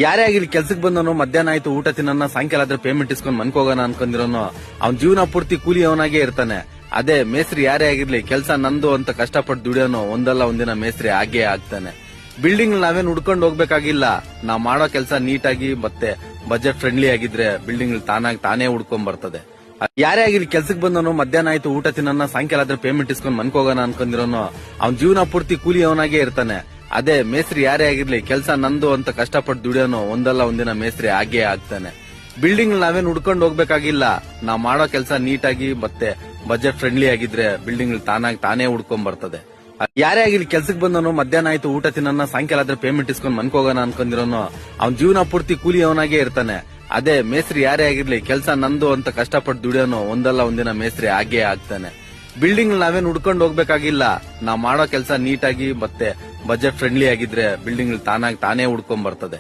ಯಾರೇ ಆಗಿರ್ಲಿ ಕೆಲ್ಸಕ್ಕೆ ಬಂದವನು ಮಧ್ಯಾಹ್ನ ಆಯ್ತು ಊಟ ತಿನ್ನ ಸಾಯಂಕಾಲ ಆದ್ರೆ ಪೇಮೆಂಟ್ ಇಸ್ಕೊಂಡ್ ಮನ್ಕೋಗೋಣ ಅನ್ಕೊಂಡಿರೋನು ಅವ್ನ್ ಜೀವನ ಪೂರ್ತಿ ಕೂಲಿ ಅವನಾಗೆ ಇರ್ತಾನೆ. ಅದೇ ಮೇಸ್ತ್ರಿ ಯಾರೇ ಆಗಿರ್ಲಿ ಕೆಲ್ಸ ನಂದು ಅಂತ ಕಷ್ಟಪಟ್ಟು ದುಡಿಯೋನು ಒಂದಲ್ಲ ಒಂದಿನ ಮೇಸ್ತ್ರಿ ಆಗೇ ಆಗ್ತಾನೆ. ಬಿಲ್ಡಿಂಗ್ ನಾವೇನ್ ಹುಡ್ಕೊಂಡು ಹೋಗ್ಬೇಕಾಗಿಲ್ಲ, ನಾವ್ ಮಾಡೋ ಕೆಲಸ ನೀಟಾಗಿ ಮತ್ತೆ ಬಜೆಟ್ ಫ್ರೆಂಡ್ಲಿ ಆಗಿದ್ರೆ ಬಿಲ್ಡಿಂಗ್ ತಾನೇ ಹುಡ್ಕೊಂಡ್ ಬರ್ತದೆ. ಯಾರೇ ಆಗಿರ್ಲಿ ಕೆಲ್ಸಕ್ಕೆ ಬಂದವನು ಮಧ್ಯಾಹ್ನ ಆಯ್ತು ಊಟ ತಿನ್ನ ಸಾಯಂಕಾಲ ಆದ್ರೆ ಪೇಮೆಂಟ್ ಇಸ್ಕೊಂಡ್ ಮನ್ಕೋಗೋಣ ಅನ್ಕೊಂಡಿರೋನು ಅವ್ನ್ ಜೀವನ ಪೂರ್ತಿ ಕೂಲಿ ಅವನಾಗೆ ಇರ್ತಾನೆ. ಅದೇ ಮೇಸ್ತ್ರಿ ಯಾರೇ ಆಗಿರ್ಲಿ ಕೆಲ್ಸ ನಂದು ಅಂತ ಕಷ್ಟಪಟ್ಟು ದುಡಿಯೋನು ಒಂದಲ್ಲ ಒಂದಿನ ಮೇಸ್ತ್ರಿ ಆಗೇ ಆಗ್ತಾನೆ. ಬಿಲ್ಡಿಂಗ್ ನಾವೇನ್ ಹುಡ್ಕೊಂಡು ಹೋಗ್ಬೇಕಾಗಿಲ್ಲ, ನಾವ್ ಮಾಡೋ ಕೆಲಸ ನೀಟಾಗಿ ಮತ್ತೆ ಬಜೆಟ್ ಫ್ರೆಂಡ್ಲಿ ಆಗಿದ್ರೆ ಬಿಲ್ಡಿಂಗ್ ತಾನೇ ಹುಡ್ಕೊಂಡ್ ಬರ್ತದೆ. ಯಾರೇ ಆಗಿರ್ಲಿ ಕೆಲ್ಸಕ್ಕೆ ಬಂದವನು ಮಧ್ಯಾಹ್ನ ಆಯ್ತು ಊಟ ತಿನ್ನ ಸಾಯಂಕಾಲ ಆದ್ರೆ ಪೇಮೆಂಟ್ ಇಸ್ಕೊಂಡ್ ಮನ್ಕೋಗೋಣ ಅನ್ಕೊಂಡಿರೋನು ಅವ್ನ್ ಜೀವನ ಪೂರ್ತಿ ಕೂಲಿ ಅವನಾಗೆ ಇರ್ತಾನೆ. ಅದೇ ಮೇಸ್ತ್ರಿ ಯಾರೇ ಆಗಿರ್ಲಿ ಕೆಲ್ಸ ನಂದು ಅಂತ ಕಷ್ಟಪಟ್ಟು ದುಡಿಯೋನು ಒಂದಲ್ಲ ಒಂದಿನ ಮೇಸ್ತ್ರಿ ಆಗೇ ಆಗ್ತಾನೆ. ಬಿಲ್ಡಿಂಗ್ ನಾವೇನ್ ಹುಡ್ಕೊಂಡು ಹೋಗ್ಬೇಕಾಗಿಲ್ಲ, ನಾವ್ ಮಾಡೋ ಕೆಲಸ ನೀಟಾಗಿ ಮತ್ತೆ ಬಜೆಟ್ ಫ್ರೆಂಡ್ಲಿ ಆಗಿದ್ರೆ ಬಿಲ್ಡಿಂಗ್ ತಾನೇ ಹುಡ್ಕೊಂಡ್ ಬರ್ತದೆ.